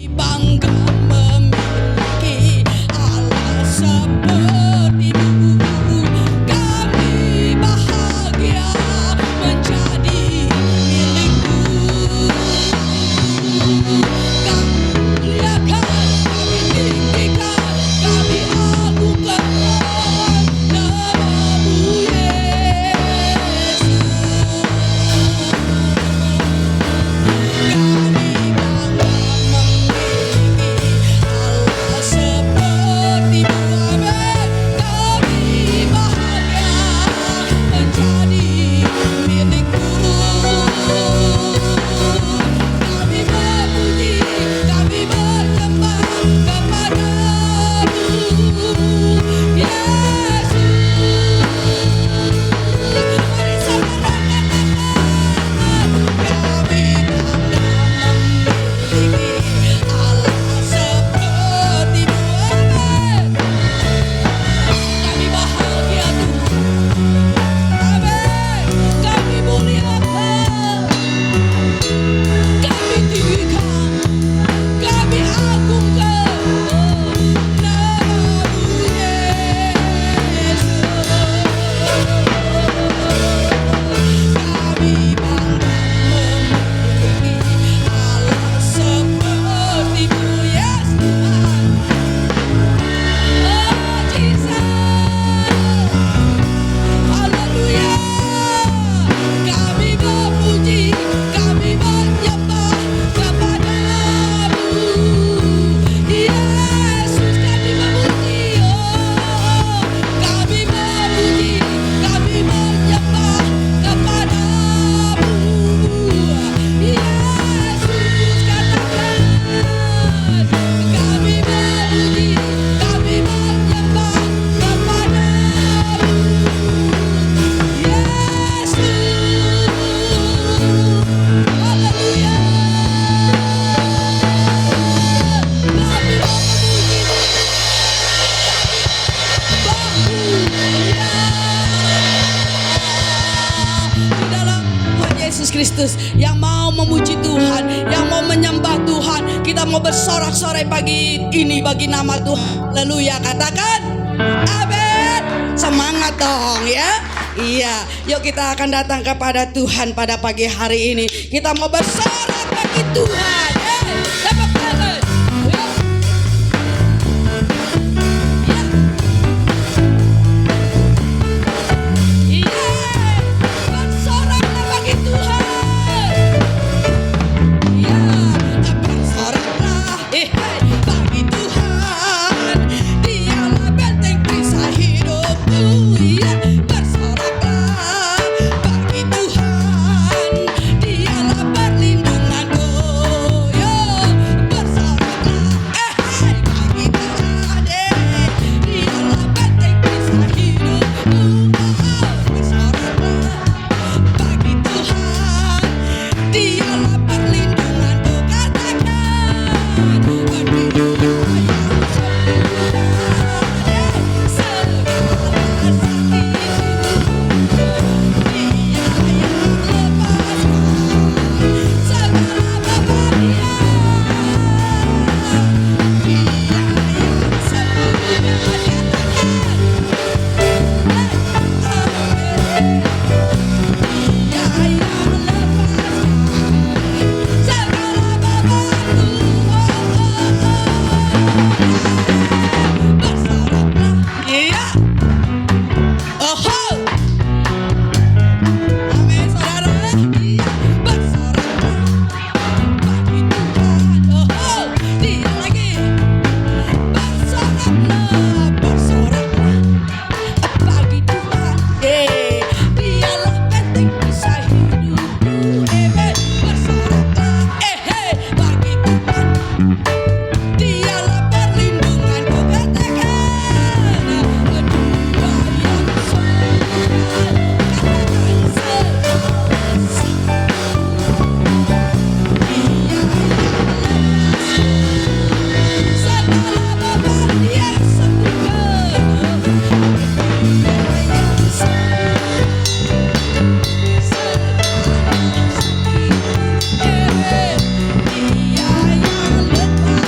Bangga memiliki Allah seperti-Mu. Kami bahagia menjadi milik-Mu. Kami muliakan, kami tinggikan, kami agungkan nama-Mu, Yesus. Kami bangga memiliki Allah seperti-Mu. Amin. Kami bahagia menjadi milik-Mu. Kami memuji, kami menyembah kepada-Mu, Yesus. Mari sorakan kami bangga memiliki Allah seperti-Mu. Amin. Kami bahagia Tuhan. Amin. Kami muliakan, kami tinggikan, kami agungkan nama-Mu, Yesus. Kami bangga memiliki Allah seperti-Mu, yes Tuhan. Oh Jesus, haleluya. Kami memuji, kami menyembah kepada-Mu, Yesus. Kami memuji, oh kami memuji, kami menyembah kepada-Mu, Yesus. Katakan kami memuji, kami menyembah kepada-Mu, Yesus. Haleluya. Kami memuji di dalam Tuhan Yesus Kristus yang mau memuji Tuhan, yang mau menyembah Tuhan. Kita mau bersorak-sorai pagi ini bagi nama Tuhan. Haleluya. Katakan amin. Semangat dong ya. Iya, yuk kita akan datang kepada Tuhan pada pagi hari ini. Kita mau bersorak bagi Tuhan. Dapat tangan. Iya, bersoraklah bagi Tuhan. Iya, bersoraklah bagi Tuhan. Dialah benteng kisah hidupku. Iya, bersoraklah bagi Tuhan. Dialah perlindunganku. Yo, bersoraklah bagi Tuhan. Dialah benteng kisah hidupku. Bersoraklah bagi Tuhan. Dialah perlindunganku. Katakan bagi Tuhan yang segala sakitku. Dia yang lepaskan segala bebannya. Dia yang sembuhkan. Katakan Dia yang lepaskan segala bebanku. Bersoraklah, iya. Oh, amin saudara. Iya, bersoraklah bagi Tuhan. Oh, dia lagi. Bersoraklah, bersoraklah bagi Tuhan. Dialah benteng kisah hidupku. Amen. Bersoraklah, bagi Tuhan. Dialah perlindunganku. Katakan kedua yang sembuhkan. Katakan segala sakitku. Dia yang lepaskan segala beban. Dia sembuhkan. Dia yang sembuhkan segala sakitku. Dia yang lepaskan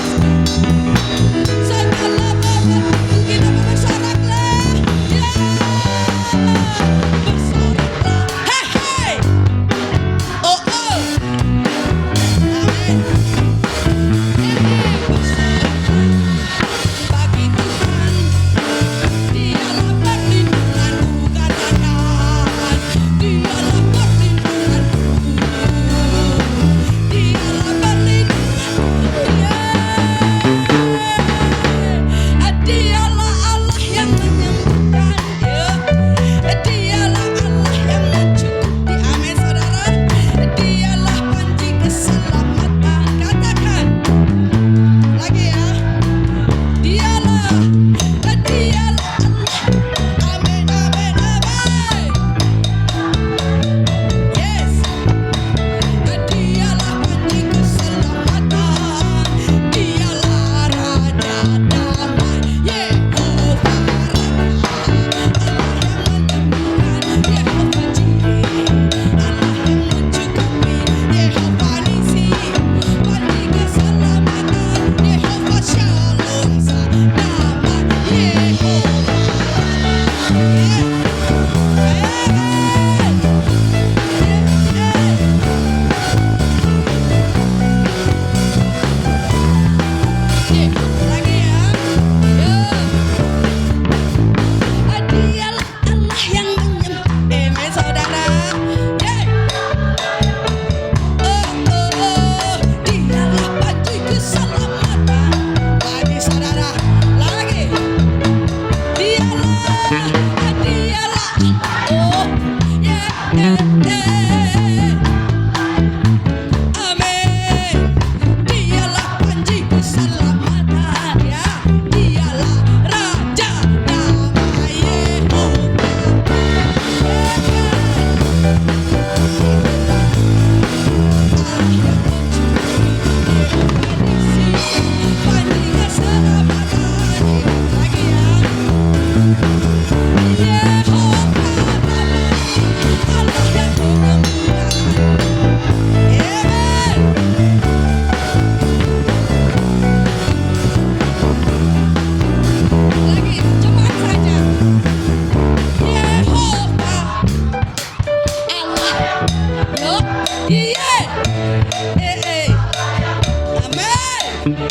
Lagi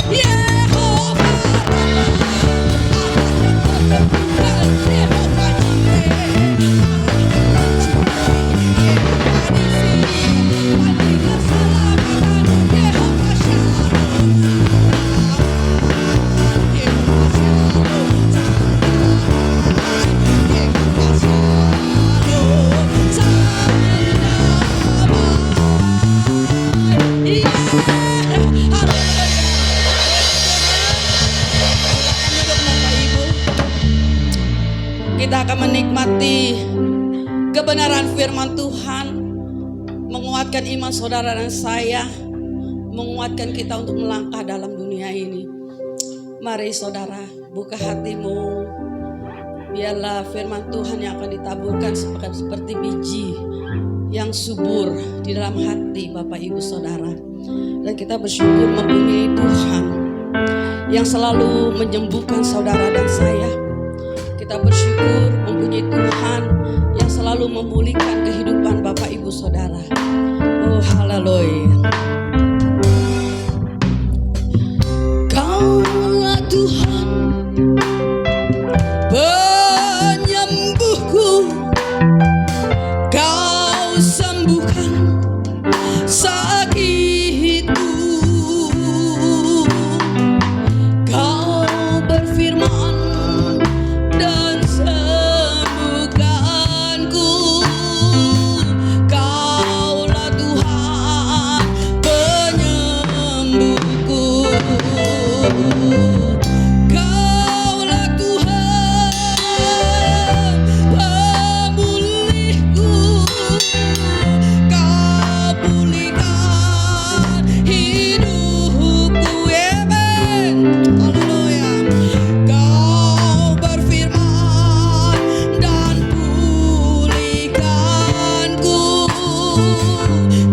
Yehova kita akan menikmati kebenaran firman Tuhan, menguatkan iman saudara dan saya, menguatkan kita untuk melangkah dalam dunia ini. Mari saudara, buka hatimu, biarlah firman Tuhan yang akan ditaburkan seperti biji yang subur di dalam hati Bapak Ibu Saudara. Dan kita bersyukur mempunyai Tuhan yang selalu menyembuhkan saudara dan saya. Kita bersyukur mempunyai Tuhan yang selalu memulihkan kehidupan Bapak Ibu Saudara. Oh haleluya. Kaulah Tuhan penyembuhku, Kau sembuhkan sakitku. Kau berfirman dan sembuhkanku. Kaulah Tuhan penyembuhku. Kaulah Tuhan pemulihku. Kau pulihkan hidupku. Amen. Haleluya. Kau berfirman dan pulihkanku.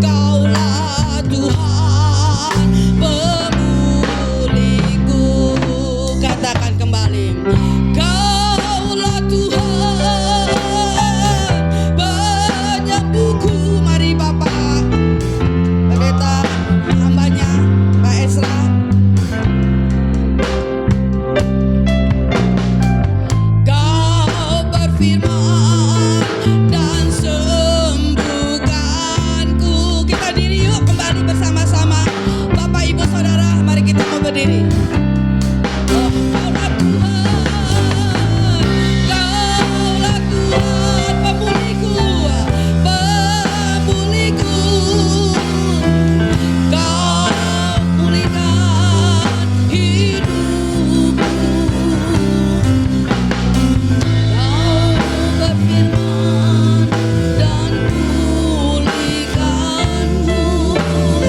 Kaulah Tuhan pemulihku. Katakan kembali. Kaulah Tuhan penyembuhku. Mari Bapak Pendeta, hambanya Pak Esra. Kau berfirman dan sembuhkanku. Kita diri yuk kembali bersama-sama. Bapak Ibu Saudara, mari kita mau berdiri. Oh, Kaulah Tuhan, Kaulah Tuhan pemulihku, pemulihku. Kau pulihkan hidupku. Kau berfirman dan pulihkanku.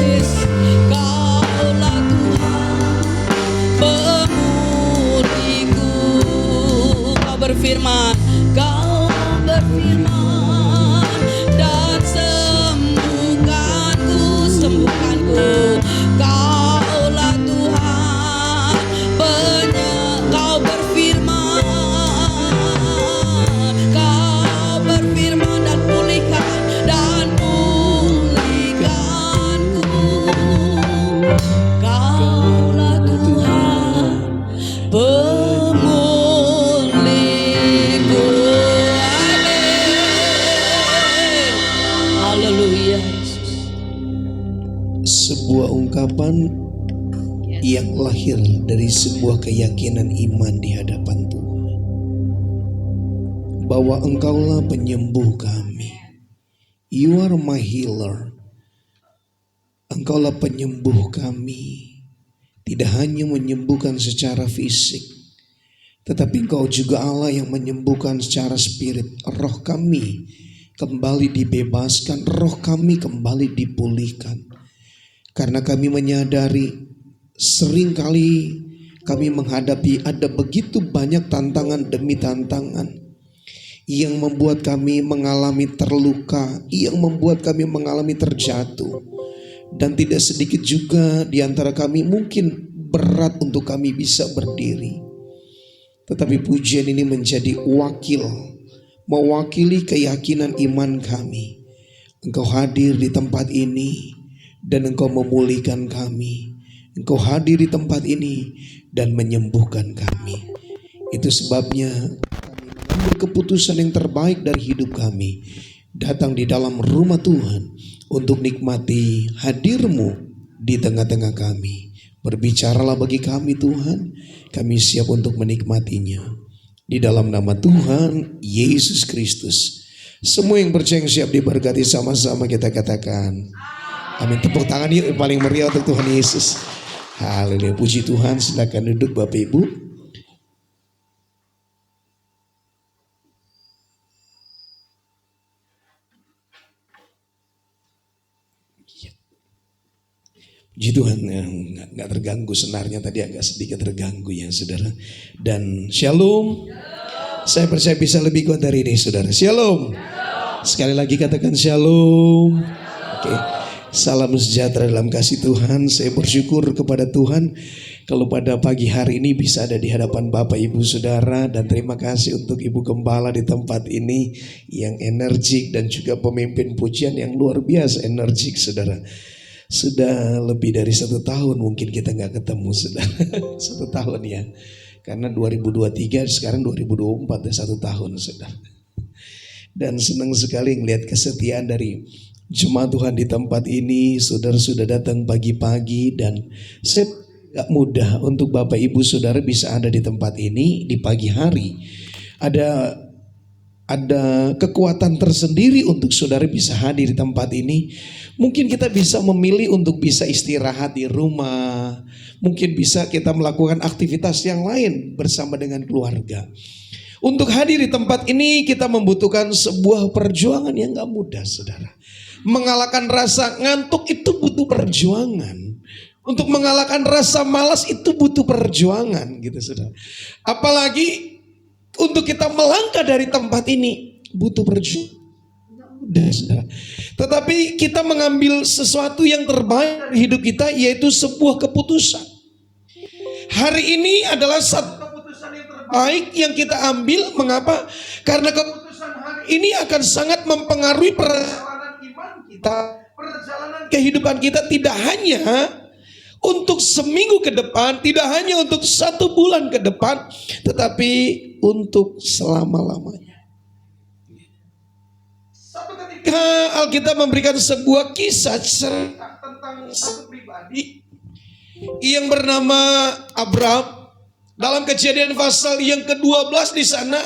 Yes. Kaulah Tuhan pemulihku. Kau berfirman, Kau berfirman dan sembuhkanku, sembuhkanku. Kaulah Tuhan Kau berfirman dan pulihkanku. Kaulah Tuhan pemulihku. Amin. Haleluya. Sebuah ungkapan yang lahir dari sebuah keyakinan iman di hadapan Tuhan, bahwa Engkaulah penyembuh kami. You are my healer. Engkaulah penyembuh kami. Tidak hanya menyembuhkan secara fisik, tetapi Engkau juga Allah yang menyembuhkan secara spirit. Roh kami kembali dibebaskan, roh kami kembali dipulihkan. Karena kami menyadari seringkali kami menghadapi ada begitu banyak tantangan demi tantangan yang membuat kami mengalami terluka, yang membuat kami mengalami terjatuh. Dan tidak sedikit juga di antara kami mungkin berat untuk kami bisa berdiri. Tetapi pujian ini menjadi wakil, mewakili keyakinan iman kami. Engkau hadir di tempat ini dan Engkau memulihkan kami. Engkau hadir di tempat ini dan menyembuhkan kami. Itu sebabnya kami mengambil keputusan yang terbaik dari hidup kami, datang di dalam rumah Tuhan untuk nikmati hadir-Mu di tengah-tengah kami. Berbicaralah bagi kami Tuhan, kami siap untuk menikmatinya. Di dalam nama Tuhan Yesus Kristus. Semua yang percaya siap diberkati, sama-sama kita katakan amin. Tepuk tangan yuk yang paling meriah untuk Tuhan Yesus. Haleluya, puji Tuhan. Silakan duduk Bapak Ibu. Puji Tuhan, nggak terganggu senarnya tadi, agak sedikit terganggu ya saudara. Dan shalom. Saya percaya bisa lebih kuat dari ini saudara. Shalom. Sekali lagi katakan shalom. Oke. Salam sejahtera dalam kasih Tuhan. Saya bersyukur kepada Tuhan kalau pada pagi hari ini bisa ada di hadapan Bapak Ibu Saudara. Dan terima kasih untuk Ibu Gembala di tempat ini yang energik dan juga pemimpin pujian yang luar biasa energik saudara. Sudah lebih dari 1 tahun mungkin kita gak ketemu saudara. 1 tahun ya. Karena 2023 sekarang 2024 ya 1 tahun saudara. Dan senang sekali melihat kesetiaan dari jemaat Tuhan di tempat ini. Saudara sudah datang pagi-pagi dan saya gak mudah untuk Bapak Ibu Saudara bisa ada di tempat ini di pagi hari. Ada kekuatan tersendiri untuk saudara bisa hadir di tempat ini. Mungkin kita bisa memilih untuk bisa istirahat di rumah. Mungkin bisa kita melakukan aktivitas yang lain bersama dengan keluarga. Untuk hadir di tempat ini kita membutuhkan sebuah perjuangan yang gak mudah saudara. Mengalahkan rasa ngantuk itu butuh perjuangan. Untuk mengalahkan rasa malas itu butuh perjuangan gitu saudara. Apalagi untuk kita melangkah dari tempat ini butuh perjuangan. Tetapi kita mengambil sesuatu yang terbaik dari hidup kita, yaitu sebuah keputusan. Hari ini adalah satu keputusan yang terbaik yang kita ambil. Mengapa? Karena keputusan hari ini akan sangat mempengaruhi perjalanan iman kita, perjalanan kehidupan kita, tidak hanya untuk seminggu ke depan, tidak hanya untuk 1 bulan ke depan, tetapi untuk selama-lamanya. Satu ketika Alkitab memberikan sebuah kisah cerita tentang satu pribadi yang bernama Abraham. Dalam Kejadian pasal yang ke-12 di sana,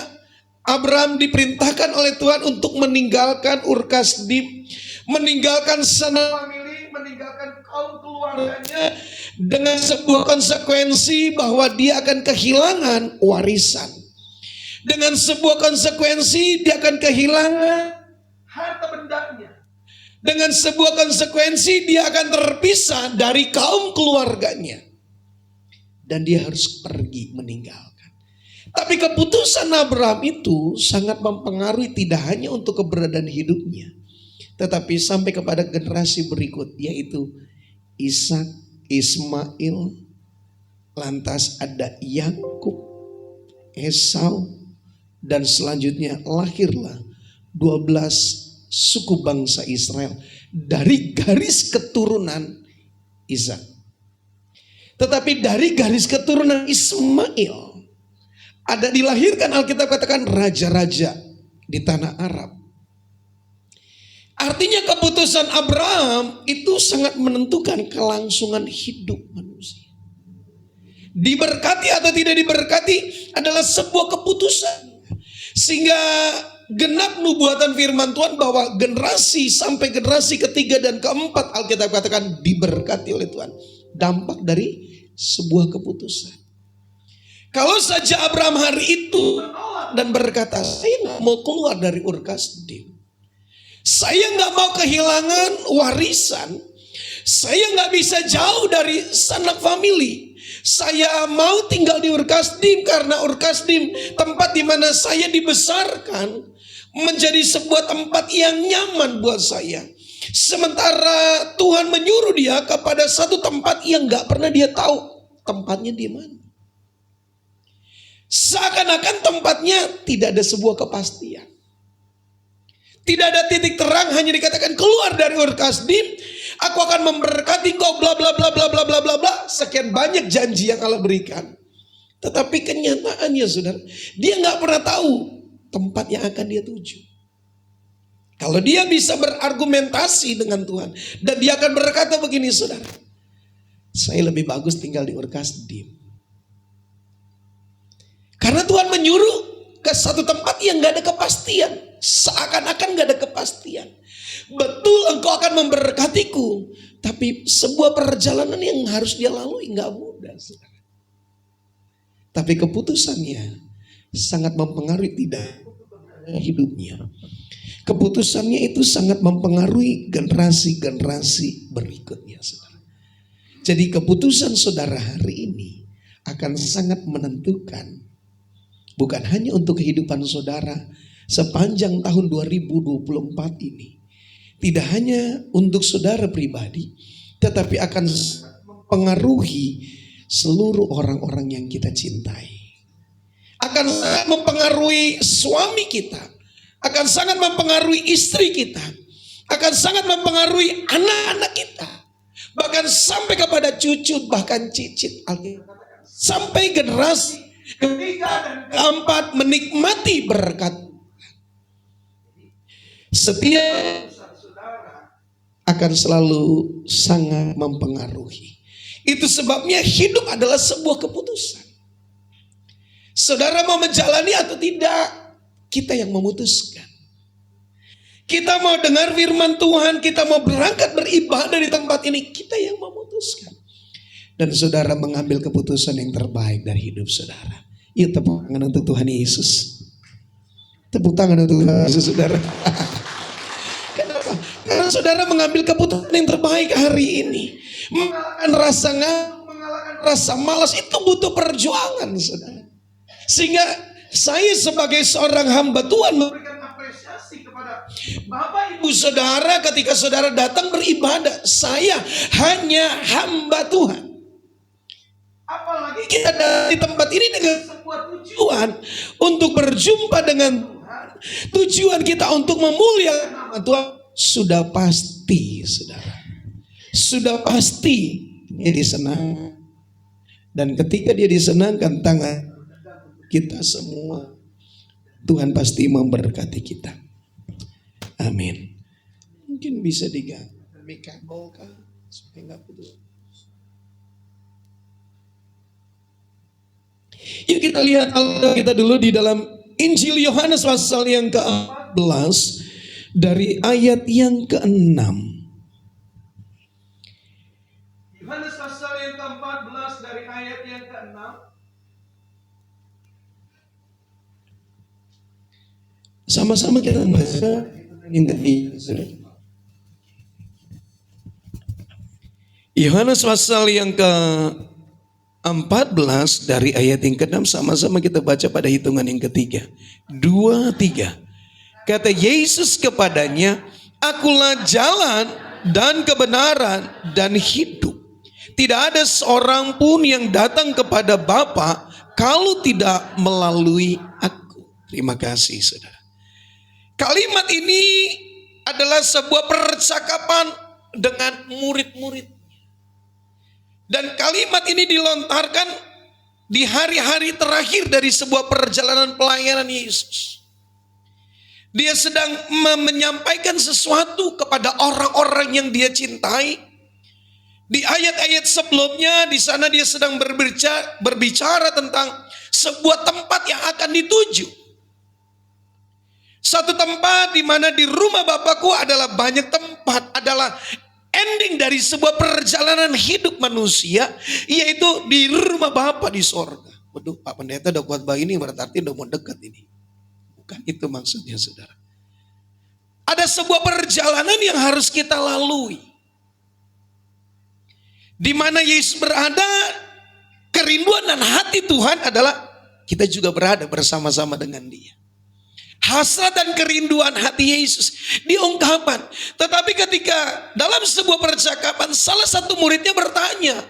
Abraham diperintahkan oleh Tuhan untuk meninggalkan Ur Kasdim, meninggalkan sanak famili, meninggalkan kaum keluarganya, dengan sebuah konsekuensi bahwa dia akan kehilangan warisan. Dengan sebuah konsekuensi dia akan kehilangan harta bendanya. Dengan sebuah konsekuensi dia akan terpisah dari kaum keluarganya. Dan dia harus pergi meninggalkan. Tapi keputusan Abraham itu sangat mempengaruhi tidak hanya untuk keberadaan hidupnya, tetapi sampai kepada generasi berikut, yaitu Ishak, Ismail, lantas ada Yakub, Esau, dan selanjutnya lahirlah 12 suku bangsa Israel dari garis keturunan Ishak. Tetapi dari garis keturunan Ismail ada dilahirkan, Alkitab katakan, raja-raja di tanah Arab. Artinya keputusan Abraham itu sangat menentukan kelangsungan hidup manusia. Diberkati atau tidak diberkati adalah sebuah keputusan. Sehingga genap nubuatan firman Tuhan bahwa generasi sampai generasi ketiga dan keempat, Alkitab katakan, diberkati oleh Tuhan. Dampak dari sebuah keputusan. Kalau saja Abraham hari itu menolak dan berkata, saya gak mau keluar dari Ur Kasdim, saya gak mau kehilangan warisan, saya gak bisa jauh dari sanak famili, saya mau tinggal di Ur Kasdim karena Ur Kasdim tempat di mana saya dibesarkan menjadi sebuah tempat yang nyaman buat saya. Sementara Tuhan menyuruh dia kepada satu tempat yang gak pernah dia tahu tempatnya di mana. Seakan-akan tempatnya tidak ada sebuah kepastian. Tidak ada titik terang, hanya dikatakan keluar dari Ur Kasdim, aku akan memberkati kau bla bla bla bla bla bla bla bla. Sekian banyak janji yang Allah berikan. Tetapi kenyataannya saudara, dia nggak pernah tahu tempat yang akan dia tuju. Kalau dia bisa berargumentasi dengan Tuhan dan dia akan berkata begini saudara, saya lebih bagus tinggal di Ur Kasdim. Karena Tuhan menyuruh ke satu tempat yang gak ada kepastian. Seakan-akan gak ada kepastian. Betul engkau akan memberkatiku. Tapi sebuah perjalanan yang harus dia lalui gak mudah. Saudara. Tapi keputusannya sangat mempengaruhi tidak hidupnya. Keputusannya itu sangat mempengaruhi generasi-generasi berikutnya. Saudara. Jadi keputusan saudara hari ini akan sangat menentukan. Bukan hanya untuk kehidupan saudara sepanjang tahun 2024 ini. Tidak hanya untuk saudara pribadi, tetapi akan mempengaruhi seluruh orang-orang yang kita cintai. Akan sangat mempengaruhi suami kita. Akan sangat mempengaruhi istri kita. Akan sangat mempengaruhi anak-anak kita. Bahkan sampai kepada cucu, bahkan cicit. Sampai generasi ketiga dan keempat menikmati berkat. Setiap saudara akan selalu sangat mempengaruhi. Itu sebabnya hidup adalah sebuah keputusan. Saudara mau menjalani atau tidak, kita yang memutuskan. Kita mau dengar firman Tuhan, kita mau berangkat beribadah di tempat ini, kita yang memutuskan. Dan saudara mengambil keputusan yang terbaik dari hidup saudara. Yuk tepuk tangan untuk Tuhan Yesus. Tepuk tangan untuk Tuhan Yesus saudara. Kenapa? Karena saudara mengambil keputusan yang terbaik hari ini. Mengalahkan rasa ngantuk, mengalahkan rasa malas itu butuh perjuangan saudara. Sehingga saya sebagai seorang hamba Tuhan memberikan apresiasi kepada Bapak Ibu saudara ketika saudara datang beribadah. Saya hanya hamba Tuhan. Apalagi kita ada di tempat ini dengan sebuah tujuan untuk berjumpa dengan Tuhan. Tujuan kita untuk memuliakan nama Tuhan. Sudah pasti saudara. Sudah pasti dia disenangkan. Dan ketika dia disenangkan tangan kita semua, Tuhan pasti memberkati kita. Amin. Mungkin bisa diganti kabel kah supaya nggak putus. Yuk kita lihat kita dulu di dalam Injil Yohanes pasal yang ke-14 dari ayat yang ke-6. Yohanes pasal yang ke-14 dari ayat yang ke-6. Sama-sama kita baca yang ketiga. Yohanes pasal yang ke-14 dari ayat yang ke-6, sama-sama kita baca pada hitungan yang ketiga. 2, 3. Kata Yesus kepadanya, akulah jalan dan kebenaran dan hidup. Tidak ada seorang pun yang datang kepada Bapa kalau tidak melalui aku. Terima kasih saudara. Kalimat ini adalah sebuah percakapan dengan murid-murid. Dan kalimat ini dilontarkan di hari-hari terakhir dari sebuah perjalanan pelayanan Yesus. Dia sedang menyampaikan sesuatu kepada orang-orang yang dia cintai. Di ayat-ayat sebelumnya, di sana dia sedang berbicara tentang sebuah tempat yang akan dituju. Satu tempat di mana di rumah Bapakku adalah banyak tempat, adalah ending dari sebuah perjalanan hidup manusia, yaitu di rumah Bapa di sorga. Waduh, Pak Pendeta udah khotbah ini berarti udah mau dekat ini. Bukan itu maksudnya saudara. Ada sebuah perjalanan yang harus kita lalui. Di mana Yesus berada, kerinduan dan hati Tuhan adalah kita juga berada bersama-sama dengan Dia. Hasrat dan kerinduan hati Yesus diungkapkan. Tetapi ketika dalam sebuah percakapan salah satu muridnya bertanya,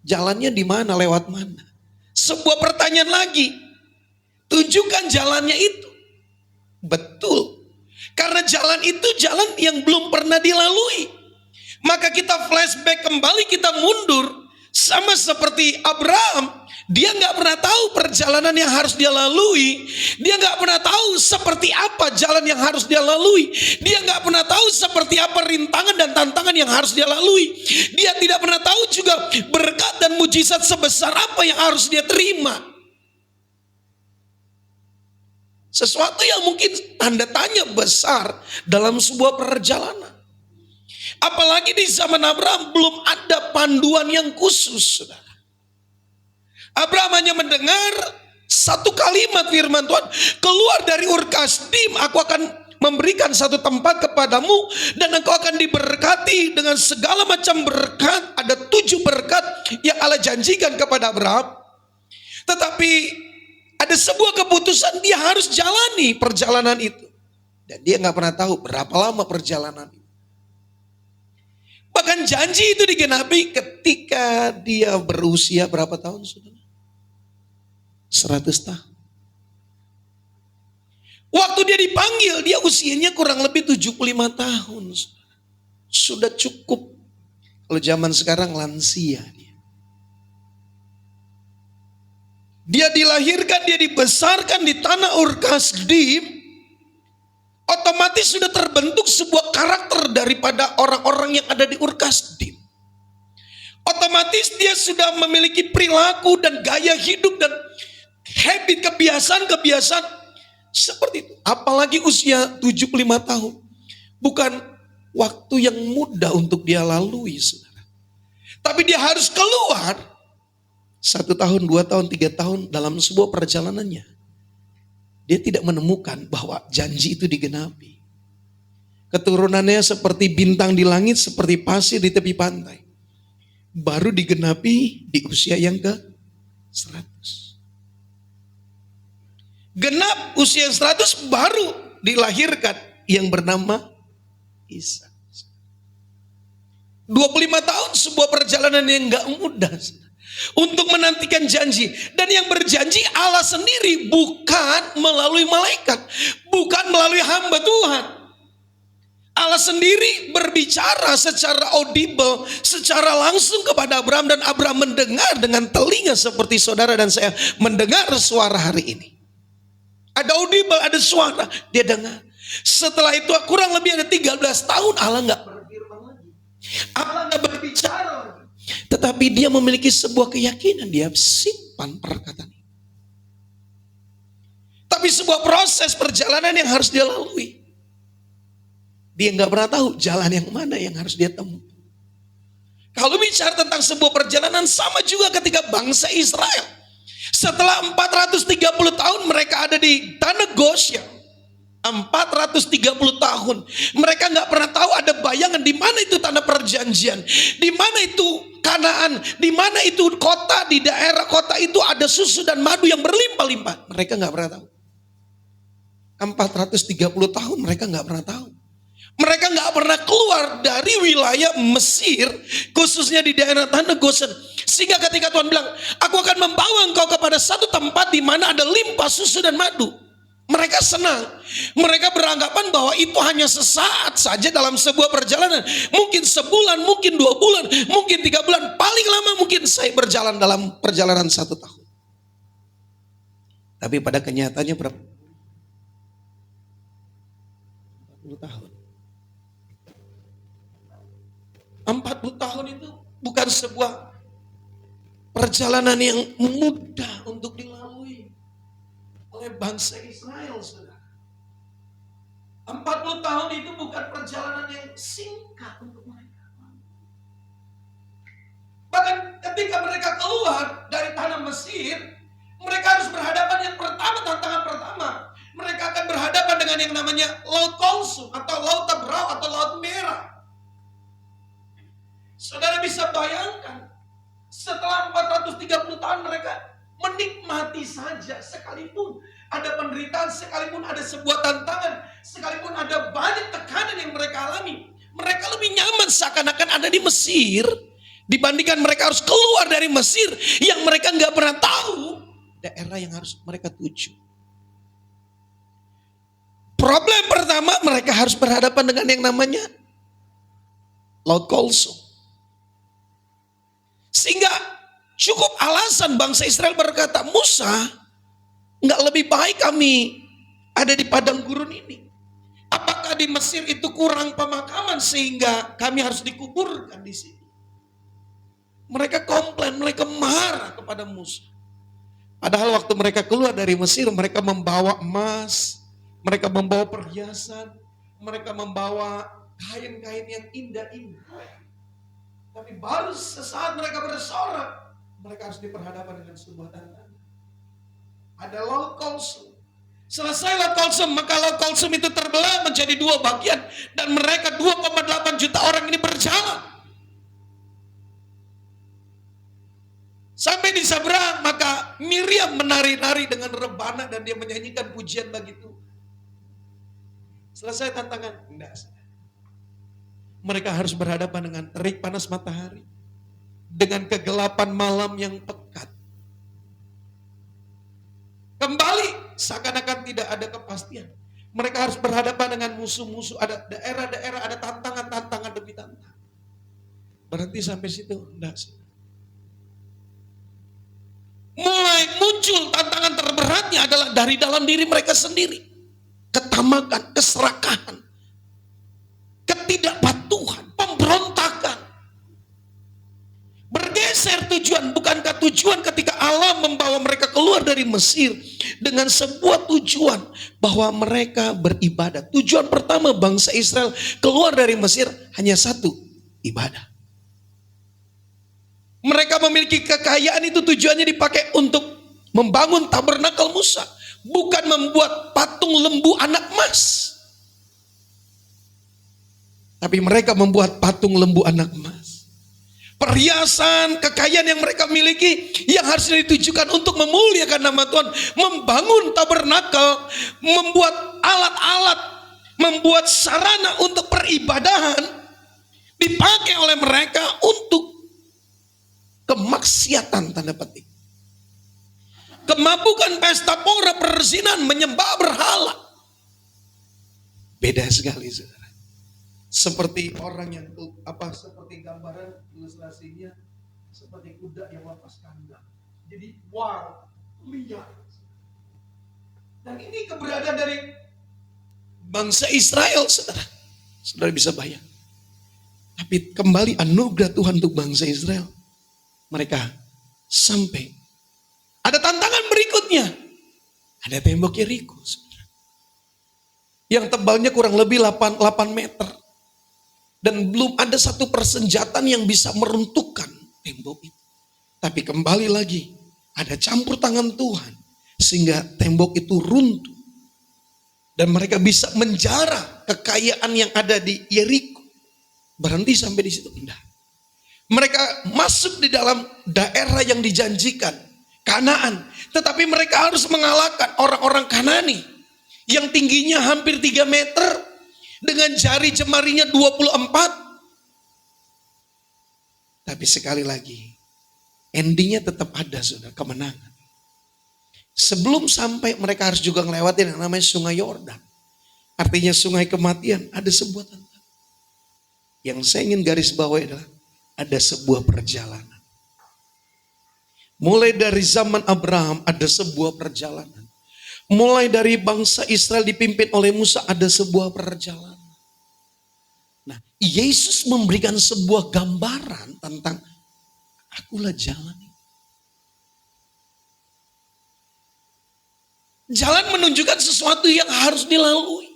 jalannya di mana, lewat mana? Sebuah pertanyaan lagi, tunjukkan jalannya itu. Betul, Karena jalan itu jalan yang belum pernah dilalui. Maka kita flashback kembali, kita mundur. Sama seperti Abraham. Dia gak pernah tahu perjalanan yang harus dia lalui. Dia gak pernah tahu seperti apa jalan yang harus dia lalui. Dia gak pernah tahu seperti apa rintangan dan tantangan yang harus dia lalui. Dia tidak pernah tahu juga berkat dan mujizat sebesar apa yang harus dia terima. Sesuatu yang mungkin tanda tanya besar dalam sebuah perjalanan. Apalagi di zaman Abraham belum ada panduan yang khusus, saudara. Abraham hanya mendengar satu kalimat firman Tuhan, keluar dari Ur Kasdim, aku akan memberikan satu tempat kepadamu dan engkau akan diberkati dengan segala macam berkat. Ada 7 berkat yang Allah janjikan kepada Abraham. Tetapi ada sebuah keputusan, dia harus jalani perjalanan itu. Dan dia gak pernah tahu berapa lama perjalanan itu. Bahkan janji itu digenapi ketika dia berusia berapa tahun, saudara? 100 tahun. Waktu dia dipanggil, dia usianya kurang lebih 75 tahun. Sudah cukup. Kalau zaman sekarang lansia dia. Dia dilahirkan, dia dibesarkan di tanah Ur Kasdim. Otomatis sudah terbentuk sebuah karakter daripada orang-orang yang ada di Ur Kasdim. Otomatis dia sudah memiliki perilaku dan gaya hidup dan habit, kebiasaan-kebiasaan seperti itu. Apalagi usia 75 tahun. Bukan waktu yang mudah untuk dia lalui, saudara. Tapi dia harus keluar 1 tahun, 2 tahun, 3 tahun dalam sebuah perjalanannya. Dia tidak menemukan bahwa janji itu digenapi. Keturunannya seperti bintang di langit, seperti pasir di tepi pantai. Baru digenapi di usia yang ke 100. Genap usia 100 baru dilahirkan yang bernama Ishak. 25 tahun sebuah perjalanan yang gak mudah untuk menantikan janji. Dan yang berjanji Allah sendiri, bukan melalui malaikat, bukan melalui hamba Tuhan. Allah sendiri berbicara secara audible, secara langsung kepada Abraham. Dan Abraham mendengar dengan telinga seperti saudara dan saya mendengar suara hari ini. Ada audible, ada suara, dia dengar. Setelah itu kurang lebih ada 13 tahun Allah gak berfirman lagi. Allah gak berbicara lagi. Tetapi dia memiliki sebuah keyakinan, dia simpan perkataan ini. Tapi sebuah proses perjalanan yang harus dia lalui. Dia gak pernah tahu jalan yang mana yang harus dia tempuh. Kalau bicara tentang sebuah perjalanan, sama juga ketika bangsa Israel. Setelah 430 tahun mereka ada di tanah Goshen. 430 tahun. Mereka gak pernah tahu, ada bayangan di mana itu tanah perjanjian. Di mana itu Kanaan. Di mana itu kota, di daerah kota itu ada susu dan madu yang berlimpah-limpah. Mereka gak pernah tahu. 430 tahun mereka gak pernah tahu. Mereka gak pernah keluar dari wilayah Mesir, khususnya di daerah tanah Goshen. Sehingga ketika Tuhan bilang, aku akan membawa engkau kepada satu tempat di mana ada limpah susu dan madu. Mereka senang. Mereka beranggapan bahwa itu hanya sesaat saja dalam sebuah perjalanan. Mungkin sebulan, mungkin 2 bulan, mungkin 3 bulan. Paling lama mungkin saya berjalan dalam perjalanan 1 tahun. Tapi pada kenyataannya berapa? 40 tahun. 40 tahun itu bukan sebuah perjalanan yang mudah untuk dilalui oleh bangsa Israel, saudara. 40 tahun itu bukan perjalanan yang singkat untuk mereka. Bahkan ketika mereka keluar dari tanah Mesir, mereka harus berhadapan yang pertama, tantangan pertama. Mereka akan berhadapan dengan yang namanya Laut Kulsum atau Laut Tebrau atau Laut Merah. Saudara bisa bayangkan, setelah 430 tahun mereka menikmati saja, sekalipun ada penderitaan, sekalipun ada sebuah tantangan, sekalipun ada banyak tekanan yang mereka alami, mereka lebih nyaman seakan-akan ada di Mesir dibandingkan mereka harus keluar dari Mesir yang mereka nggak pernah tahu daerah yang harus mereka tuju. Problem pertama, mereka harus berhadapan dengan yang namanya Laut Kolsum. Sehingga cukup alasan bangsa Israel berkata, Musa, nggak lebih baik kami ada di padang gurun ini? Apakah di Mesir itu kurang pemakaman sehingga kami harus dikuburkan di sini? Mereka komplain, mereka marah kepada Musa. Padahal waktu mereka keluar dari Mesir, mereka membawa emas, mereka membawa perhiasan, mereka membawa kain-kain yang indah-indah. Tapi baru sesaat mereka bersorak, mereka harus diperhadapkan dengan sebuah tantangan. Ada Laut Kolsum. Selesai Laut Kolsum, maka Laut Kolsum itu terbelah menjadi dua bagian. Dan mereka 2,8 juta orang ini berjalan. Sampai di seberang, maka Miriam menari-nari dengan rebana dan dia menyanyikan pujian bagi Tuhan. Selesai tantangan? Enggak. Mereka harus berhadapan dengan terik panas matahari. Dengan kegelapan malam yang pekat. Kembali seakan-akan tidak ada kepastian. Mereka harus berhadapan dengan musuh-musuh. Ada daerah-daerah, ada tantangan-tantangan demi tantangan. Berhenti sampai situ? Enggak. Mulai muncul tantangan terberatnya adalah dari dalam diri mereka sendiri. Ketamakan, keserakahan, ketidakpatuhan, pemberontakan. Bergeser tujuan, bukankah tujuan ketika Allah membawa mereka keluar dari Mesir dengan sebuah tujuan bahwa mereka beribadah. Tujuan pertama bangsa Israel keluar dari Mesir hanya satu, ibadah. Mereka memiliki kekayaan itu tujuannya dipakai untuk membangun tabernakel Musa. Bukan membuat patung lembu anak emas. Tapi mereka membuat patung lembu anak emas. Perhiasan, kekayaan yang mereka miliki yang harus ditujukan untuk memuliakan nama Tuhan. Membangun tabernakel, membuat alat-alat, membuat sarana untuk peribadahan. Dipakai oleh mereka untuk kemaksiatan tanda petik. Kemabukan, pesta pora, perzinahan, menyembah berhala. Beda sekali saudara. Seperti orang yang seperti gambaran ilustrasinya seperti kuda yang lepas kandang. Jadi wow, liar. Dan ini keberadaan dari bangsa Israel saudara. Saudara bisa bayang. Tapi kembali anugerah Tuhan untuk bangsa Israel. Mereka sampai ada tantangan berikutnya. Ada tembok Yeriko yang tebalnya kurang lebih 8 meter. Dan belum ada satu persenjataan yang bisa meruntuhkan tembok itu. Tapi kembali lagi ada campur tangan Tuhan sehingga tembok itu runtuh. Dan mereka bisa menjarah kekayaan yang ada di Yeriko. Berhenti sampai di situ? Enggak. Mereka masuk di dalam daerah yang dijanjikan, Kanaan. Tetapi mereka harus mengalahkan orang-orang Kanani yang tingginya hampir 3 meter dengan jari jemarinya 24. Tapi sekali lagi, endingnya tetap ada saudara, kemenangan. Sebelum sampai mereka harus juga melewati yang namanya Sungai Yordan. Artinya sungai kematian, ada sebuah tantangan. Yang saya ingin garis bawahi adalah ada sebuah perjalanan. Mulai dari zaman Abraham ada sebuah perjalanan. Mulai dari bangsa Israel dipimpin oleh Musa ada sebuah perjalanan. Nah, Yesus memberikan sebuah gambaran tentang akulah jalan. Jalan menunjukkan sesuatu yang harus dilalui.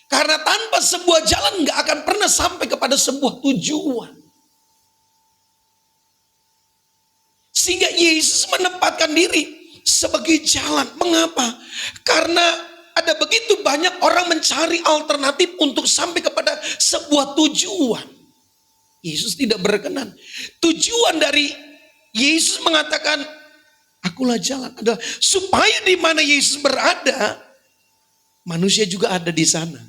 Karena tanpa sebuah jalan gak akan pernah sampai kepada sebuah tujuan. Sehingga Yesus menempatkan diri sebagai jalan. Mengapa? Karena ada begitu banyak orang mencari alternatif untuk sampai kepada sebuah tujuan. Yesus tidak berkenan. Tujuan dari Yesus mengatakan, akulah jalan, adalah supaya di mana Yesus berada, manusia juga ada di sana.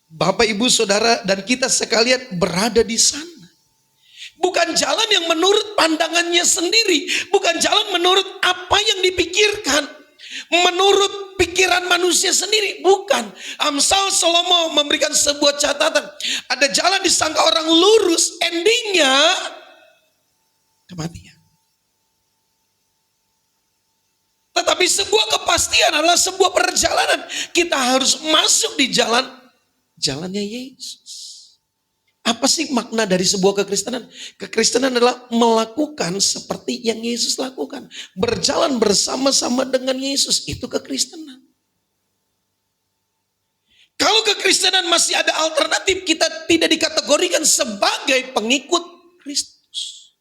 Bapak, Ibu, Saudara, dan kita sekalian berada di sana. Bukan jalan yang menurut pandangannya sendiri. Bukan jalan menurut apa yang dipikirkan. menurut pikiran manusia sendiri. Bukan. Amsal Salomo memberikan sebuah catatan. Ada jalan disangka orang lurus, endingnya kematian. Tetapi sebuah kepastian adalah sebuah perjalanan. Kita harus masuk di jalannya Yesus. Apa sih makna dari sebuah kekristenan? Kekristenan adalah melakukan seperti yang Yesus lakukan. Berjalan bersama-sama dengan Yesus. Itu kekristenan. Kalau kekristenan masih ada alternatif, kita tidak dikategorikan sebagai pengikut Kristus.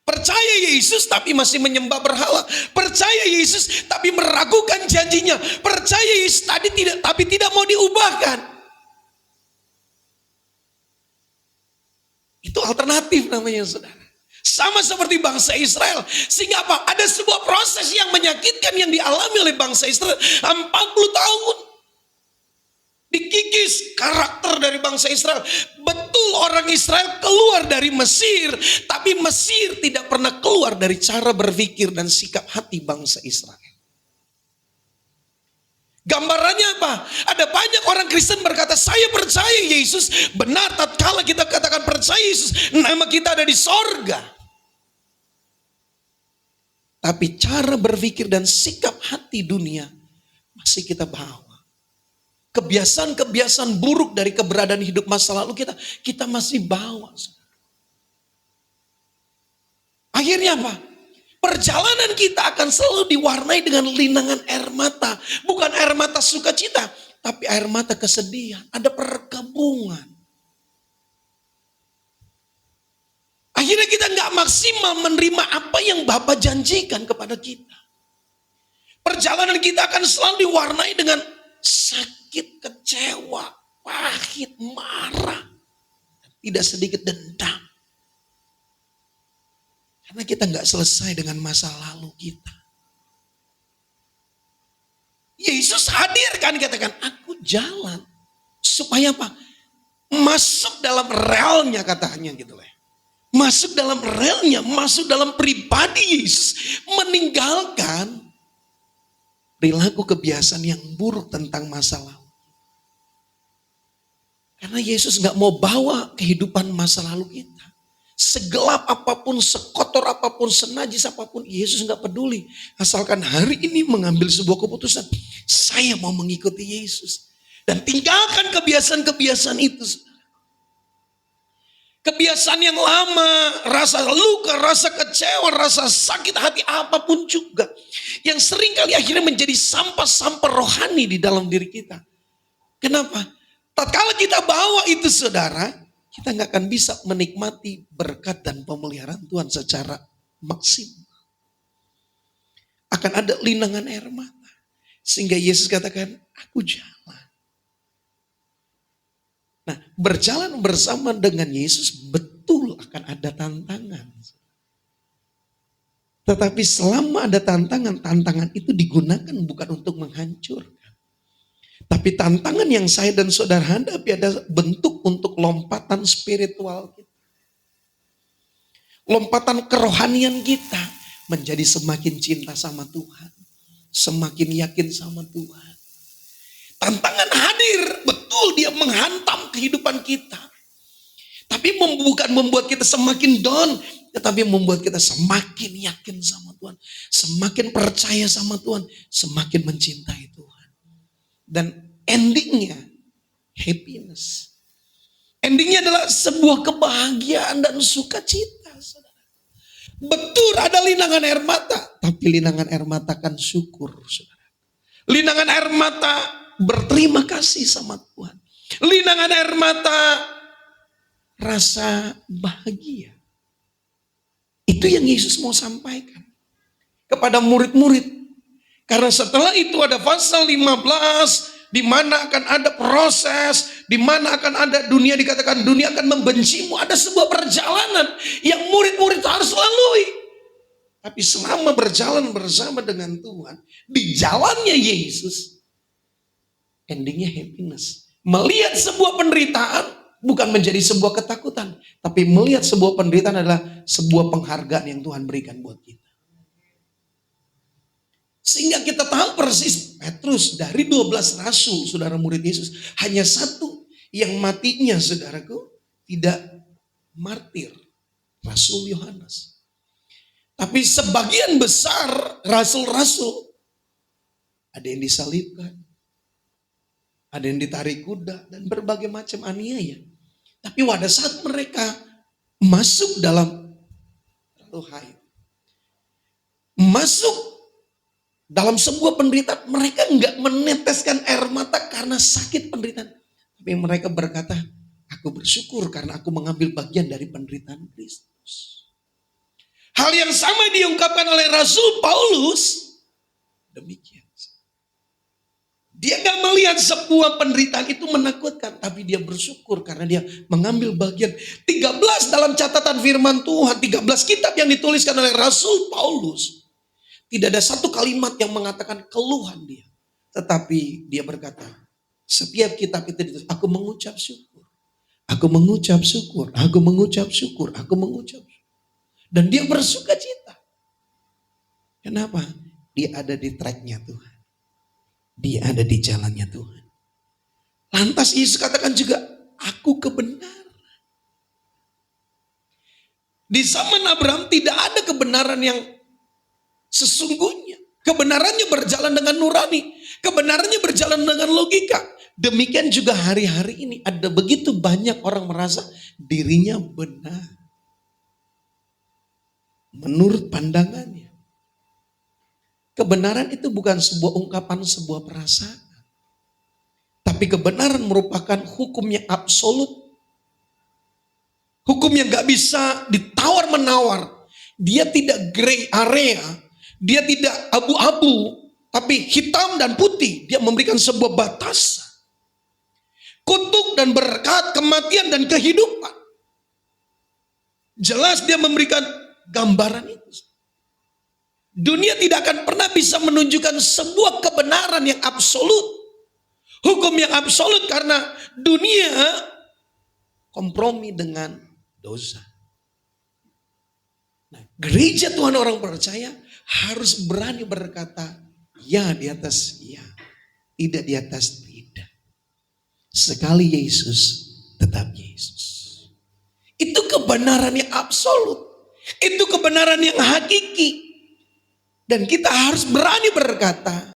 Percaya Yesus tapi masih menyembah berhala. Percaya Yesus tapi meragukan janjinya. Percaya Yesus tapi tidak mau diubahkan. Itu alternatif namanya, saudara. Sama seperti bangsa Israel. Sehingga apa? Ada sebuah proses yang menyakitkan yang dialami oleh bangsa Israel 40 tahun. Dikikis karakter dari bangsa Israel. Betul orang Israel keluar dari Mesir, tapi Mesir tidak pernah keluar dari cara berpikir dan sikap hati bangsa Israel. Gambarannya apa? Ada banyak orang Kristen berkata, saya percaya Yesus. Benar, tatkala kita katakan percaya Yesus, nama kita ada di sorga. Tapi cara berpikir dan sikap hati dunia masih kita bawa. Kebiasaan-kebiasaan buruk dari keberadaan hidup masa lalu kita masih bawa. Akhirnya apa? Perjalanan kita akan selalu diwarnai dengan linangan air mata. Bukan air mata sukacita, tapi air mata kesedihan. Ada perkabungan. Akhirnya kita nggak maksimal menerima apa yang Bapa janjikan kepada kita. Perjalanan kita akan selalu diwarnai dengan sakit, kecewa, pahit, marah. Tidak sedikit dendam. Karena kita nggak selesai dengan masa lalu kita. Yesus hadir kan, katakan, aku jalan. Supaya apa? Masuk dalam relnya, katanya gitu lah. Masuk dalam relnya, masuk dalam pribadi Yesus. Meninggalkan perilaku kebiasaan yang buruk tentang masa lalu. Karena Yesus gak mau bawa kehidupan masa lalu kita. Segelap apapun, sekotor apapun, senajis apapun, Yesus gak peduli. Asalkan hari ini mengambil sebuah keputusan. Saya mau mengikuti Yesus. Dan tinggalkan kebiasaan-kebiasaan itu. Kebiasaan yang lama, rasa luka, rasa kecewa, rasa sakit hati apapun juga. Yang seringkali akhirnya menjadi sampah-sampah rohani di dalam diri kita. Kenapa? Tatkala kita bawa itu, saudara, kita gak akan bisa menikmati berkat dan pemeliharaan Tuhan secara maksimal. Akan ada linangan air mata. Sehingga Yesus katakan, aku jalan. Nah, berjalan bersama dengan Yesus betul akan ada tantangan. Tetapi selama ada tantangan, tantangan itu digunakan bukan untuk menghancurkan. Tapi tantangan yang saya dan saudara hadapi ada bentuk untuk lompatan spiritual kita. Lompatan kerohanian kita menjadi semakin cinta sama Tuhan. Semakin yakin sama Tuhan. Tantangan hadir, betul dia menghantam kehidupan kita. Tapi bukan membuat kita semakin down, tetapi membuat kita semakin yakin sama Tuhan. Semakin percaya sama Tuhan, semakin mencintai Tuhan. Dan endingnya, happiness. Endingnya adalah sebuah kebahagiaan dan sukacita. Saudara. Betul ada linangan air mata, tapi linangan air mata kan syukur. Saudara. Linangan air mata berterima kasih sama Tuhan. Linangan air mata rasa bahagia. Itu yang Yesus mau sampaikan kepada murid-murid. Karena setelah itu ada pasal 15 di mana akan ada proses, di mana akan ada dunia dikatakan dunia akan membencimu. Ada sebuah perjalanan yang murid-murid harus lalui. Tapi selama berjalan bersama dengan Tuhan, di jalannya Yesus, endingnya happiness. Melihat sebuah penderitaan bukan menjadi sebuah ketakutan. Tapi melihat sebuah penderitaan adalah sebuah penghargaan yang Tuhan berikan buat kita. Sehingga kita tahu persis Petrus dari 12 rasul, saudara murid Yesus, hanya satu yang matinya, saudaraku, tidak martir, Rasul Yohanes. Tapi sebagian besar rasul-rasul, ada yang disalibkan, ada yang ditarik kuda, dan berbagai macam aniaya. Tapi pada saat mereka masuk dalam Tuhan, masuk dalam sebuah penderitaan, mereka enggak meneteskan air mata karena sakit penderitaan. Tapi mereka berkata, aku bersyukur karena aku mengambil bagian dari penderitaan Kristus. Hal yang sama diungkapkan oleh Rasul Paulus. Demikian. Dia gak melihat sebuah penderitaan itu menakutkan, tapi dia bersyukur karena dia mengambil bagian. 13 dalam catatan firman Tuhan, 13 kitab yang dituliskan oleh Rasul Paulus. Tidak ada satu kalimat yang mengatakan keluhan dia. Tetapi dia berkata, setiap kitab itu ditulis, aku mengucap syukur. Aku mengucap syukur, aku mengucap syukur, aku mengucap syukur. Dan dia bersuka cita. Kenapa? Dia ada di tracknya Tuhan. Dia ada di jalannya Tuhan. Lantas Yesus katakan juga, aku kebenaran. Di zaman Abraham tidak ada kebenaran yang sesungguhnya. Kebenarannya berjalan dengan nurani. Kebenarannya berjalan dengan logika. Demikian juga hari-hari ini ada begitu banyak orang merasa dirinya benar. Menurut pandangannya. Kebenaran itu bukan sebuah ungkapan, sebuah perasaan. Tapi kebenaran merupakan hukum yang absolut. Hukum yang gak bisa ditawar-menawar. Dia tidak gray area. Dia tidak abu-abu, tapi hitam dan putih. Dia memberikan sebuah batasan. Kutuk dan berkat, kematian dan kehidupan. Jelas dia memberikan gambaran itu. Dunia tidak akan pernah bisa menunjukkan sebuah kebenaran yang absolut. Hukum yang absolut karena dunia kompromi dengan dosa. Nah, gereja Tuhan orang percaya harus berani berkata ya di atas ya, tidak di atas tidak. Sekali Yesus, tetap Yesus. Itu kebenaran yang absolut. Itu kebenaran yang hakiki. Dan kita harus berani berkata